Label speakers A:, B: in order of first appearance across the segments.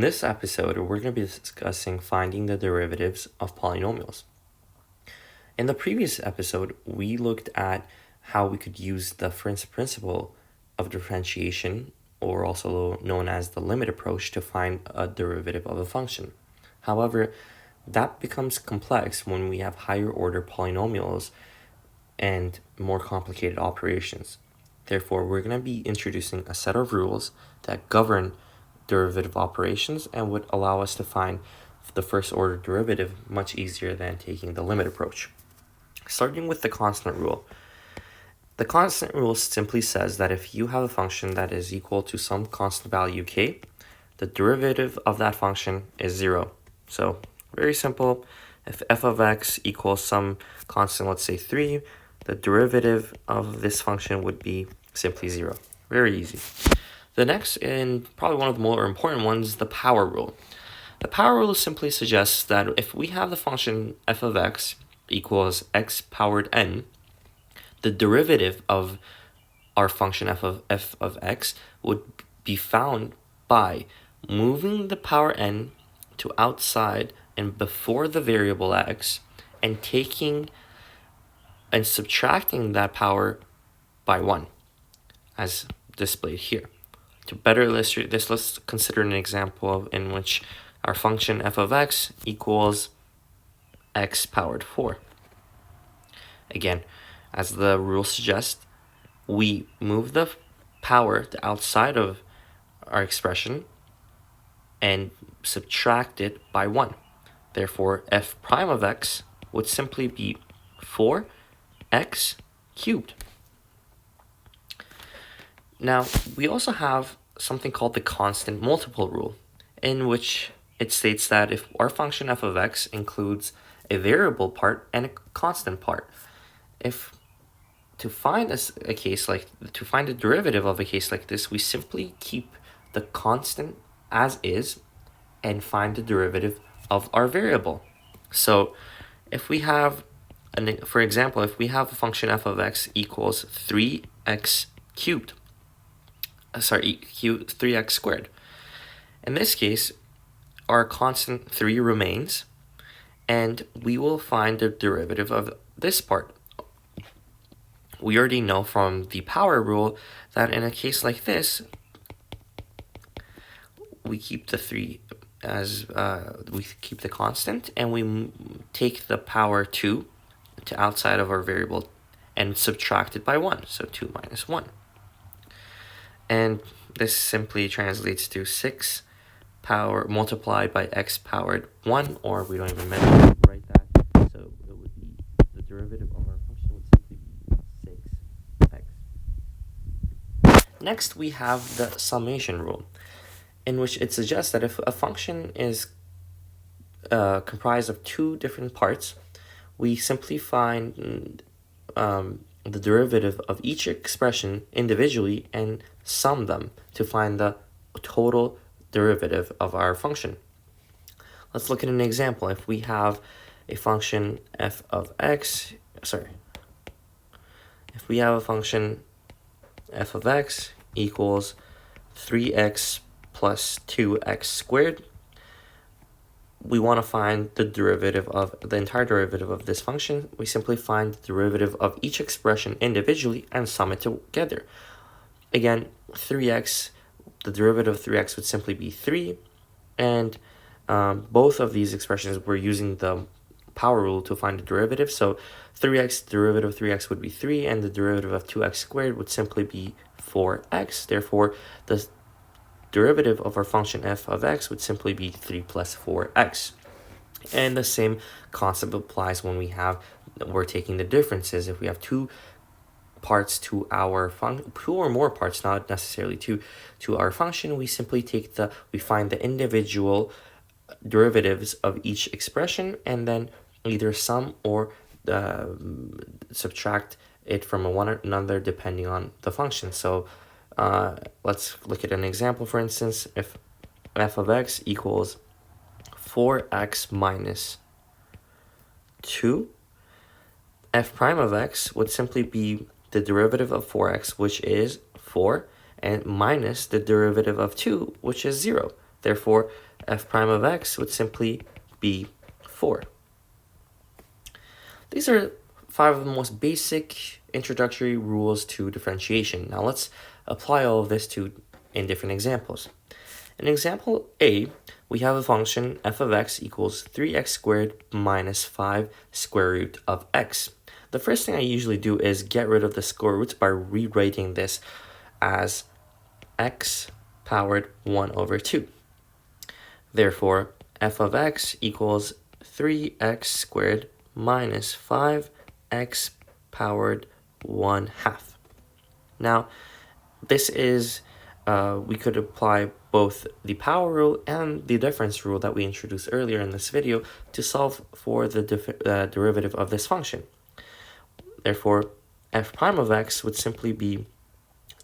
A: In this episode, we're going to be discussing finding the derivatives of polynomials. In the previous episode, we looked at how we could use the first principle of differentiation, or also known as the limit approach, to find a derivative of a function. However, that becomes complex when we have higher order polynomials and more complicated operations. Therefore, we're going to be introducing a set of rules that govern derivative operations and would allow us to find the first order derivative much easier than taking the limit approach. Starting with the constant rule. The constant rule simply says that if you have a function that is equal to some constant value k, the derivative of that function is 0. So very simple. If f of x equals some constant, let's say 3, the derivative of this function would be simply 0. Very easy. The next, and probably one of the more important ones, is the power rule. The power rule simply suggests that if we have the function f of x equals x powered n, the derivative of our function f of x would be found by moving the power n to outside and before the variable x and taking and subtracting that power by 1, as displayed here. To better illustrate this, let's consider an example in which our function f of x equals x powered 4. Again, as the rule suggests, we move the power to outside of our expression and subtract it by 1. Therefore, f prime of x would simply be 4x cubed. Now, we also have something called the constant multiple rule, in which it states that if our function f of x includes a variable part and a constant part, if to find to find a derivative of a case like this, we simply keep the constant as is and find the derivative of our variable. So if we have, for example, if we have a function f of x equals 3x cubed, 3x squared. In this case, our constant 3 remains, and we will find the derivative of this part. We already know from the power rule that in a case like this, we keep the 3 as we keep the constant, and we take the power 2 to outside of our variable and subtract it by 1, so 2 minus 1. And this simply translates to 6 power multiplied by x powered 1, or we don't even write that. So it would be the derivative of our function would simply be 6x. Next, we have the summation rule, in which it suggests that if a function is comprised of two different parts, we simply find the derivative of each expression individually and sum them to find the total derivative of our function. Let's look at an example. If we have a function f of x, if we have a function f of x equals 3x plus 2x squared, we want to find the derivative of the entire derivative of this function. We simply find the derivative of each expression individually and sum it together. Again, 3x, the derivative of 3x would simply be 3, and both of these expressions we're using the power rule to find the derivative. So 3x, derivative of 3x would be 3, and the derivative of 2x squared would simply be 4x. Therefore, the derivative of our function f of x would simply be 3 plus 4x. And the same concept applies when we're taking the differences. If we have two parts to our function, two or more parts, not necessarily two, to our function, we simply we find the individual derivatives of each expression and then either sum or subtract it from one another depending on the function. So let's look at an example. For instance, if f of x equals 4x minus 2, f prime of x would simply be the derivative of 4x, which is 4, and minus the derivative of 2, which is 0. Therefore, f prime of x would simply be 4. These are 5 of the most basic introductory rules to differentiation. Now let's apply all of this in different examples. In example A, we have a function f of x equals 3x squared minus 5 square root of x. The first thing I usually do is get rid of the square roots by rewriting this as x powered 1 over 2. Therefore, f of x equals 3x squared minus 5x powered 1 half. Now, this is, we could apply both the power rule and the difference rule that we introduced earlier in this video to solve for the derivative of this function. Therefore, f prime of x would simply be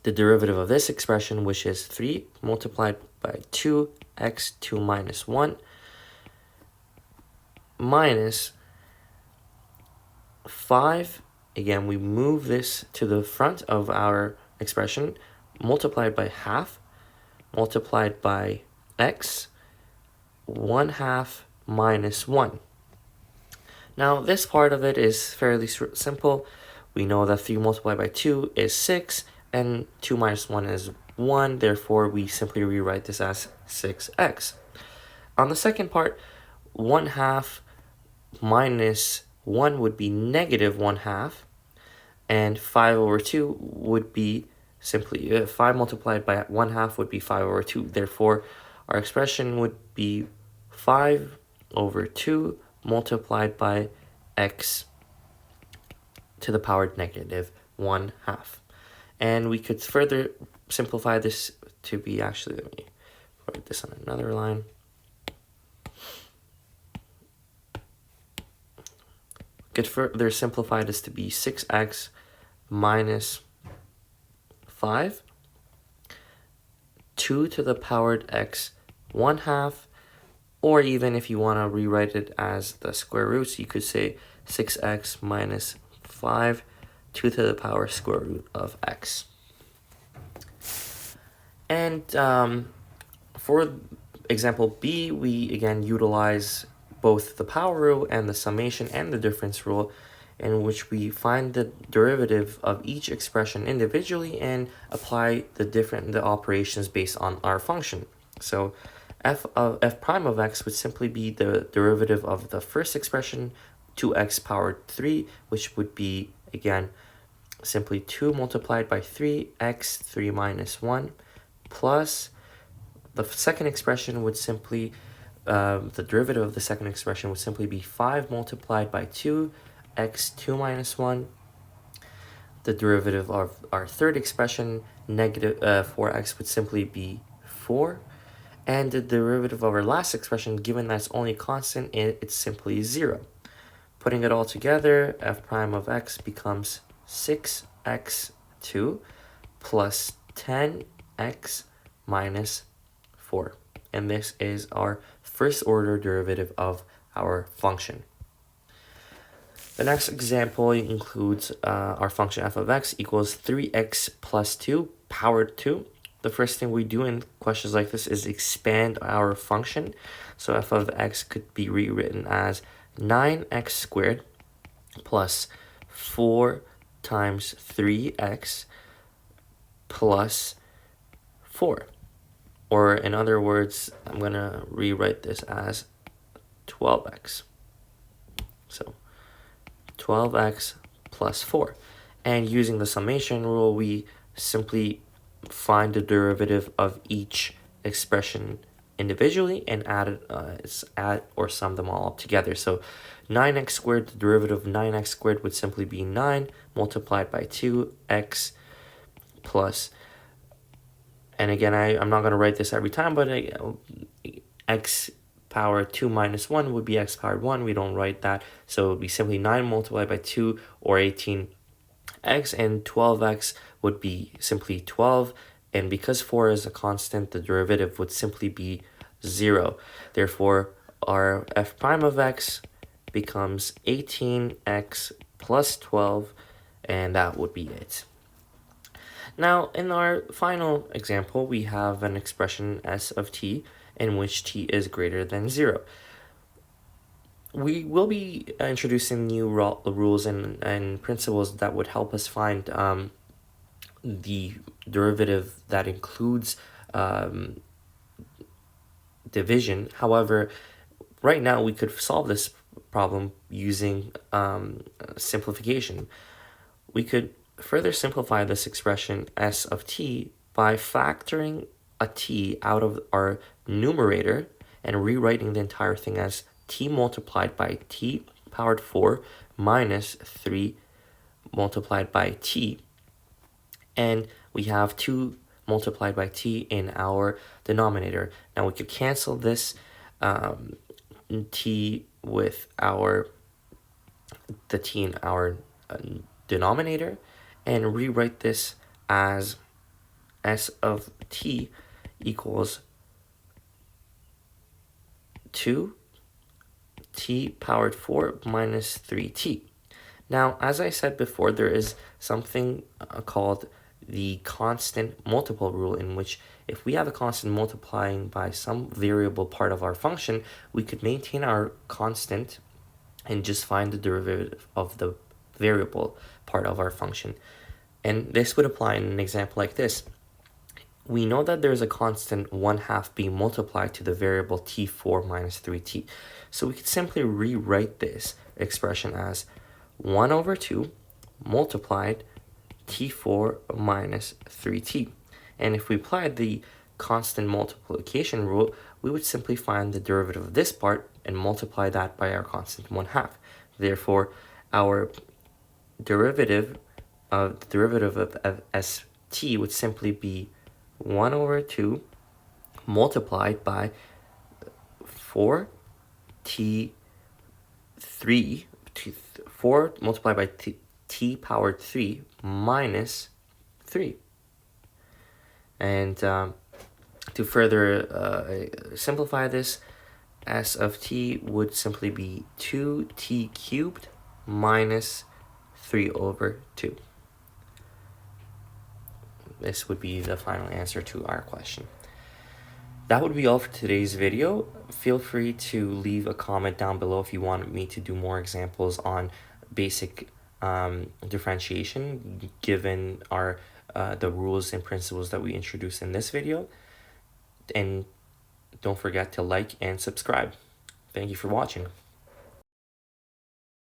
A: the derivative of this expression, which is 3 multiplied by 2x2 minus 1 minus 5. Again, we move this to the front of our expression, multiplied by half, multiplied by x, 1 half minus 1. Now, this part of it is fairly simple. We know that 3 multiplied by 2 is 6, and 2 minus 1 is 1. Therefore, we simply rewrite this as 6x. On the second part, 1 half minus 1 would be negative 1 half, and 5 over 2 would be simply 5 multiplied by 1 half would be 5 over 2. Therefore, our expression would be 5 over 2 multiplied by x to the power negative 1 half. And we could further simplify this to be, actually, let me write this on another line. Could further simplify this to be 6x minus 5, 2 to the powered x 1 half, or even if you want to rewrite it as the square roots, you could say 6x minus 5, 2 to the power square root of x. And for example B, we again utilize both the power rule and the summation and the difference rule, in which we find the derivative of each expression individually and apply the operations based on our function. So f prime of x would simply be the derivative of the first expression, 2x powered 3, which would be, again, simply 2 multiplied by 3x 3 minus 1, plus the second expression would simply, the derivative of the second expression would simply be 5 multiplied by 2, x 2 minus 1. The derivative of our third expression, negative 4x, would simply be 4. And the derivative of our last expression, given that it's only constant, it's simply 0. Putting it all together, f prime of x becomes 6x2 plus 10x minus 4. And this is our first order derivative of our function. The next example includes our function f of x equals 3x plus 2 powered 2. The first thing we do in questions like this is expand our function. So f of x could be rewritten as 9x squared plus 4 times 3x plus 4. Or in other words, I'm going to rewrite this as 12x. So 12x plus 4. And using the summation rule, we simply find the derivative of each expression individually and add or sum them all up together. So 9x squared, the derivative of 9x squared would simply be 9 multiplied by 2x plus, and again, I'm not going to write this every time, but x power 2 minus 1 would be x powered 1. We don't write that. So it would be simply 9 multiplied by 2, or 18x, and 12x would be simply 12. And because 4 is a constant, the derivative would simply be 0. Therefore, our f prime of x becomes 18x plus 12, and that would be it. Now, in our final example, we have an expression s of t, in which t is greater than 0. We will be introducing new rules and principles that would help us find the derivative that includes division. However, right now we could solve this problem using simplification. We could further simplify this expression s of t by factoring a t out of our numerator and rewriting the entire thing as t multiplied by t powered 4 minus 3 multiplied by t. And we have 2 multiplied by t in our denominator. Now we could cancel this t with the t in our denominator and rewrite this as s of t equals 2 t powered 4 minus 3t. Now, as I said before, there is something called the constant multiple rule, in which if we have a constant multiplying by some variable part of our function, we could maintain our constant and just find the derivative of the variable part of our function. And this would apply in an example like this. We know that there's a constant 1/2 being multiplied to the variable t4 minus 3t. So we could simply rewrite this expression as 1/2 multiplied t4 minus 3t. And if we applied the constant multiplication rule, we would simply find the derivative of this part and multiply that by our constant 1/2. Therefore, our derivative of st would simply be 1/2 multiplied by 4 multiplied by t powered 3 minus 3. And to further simplify this, s of t would simply be 2t cubed minus 3/2. This would be the final answer to our question. That would be all for today's video. Feel free to leave a comment down below if you want me to do more examples on basic differentiation, given our the rules and principles that we introduced in this video. And don't forget to like and subscribe. Thank you for watching.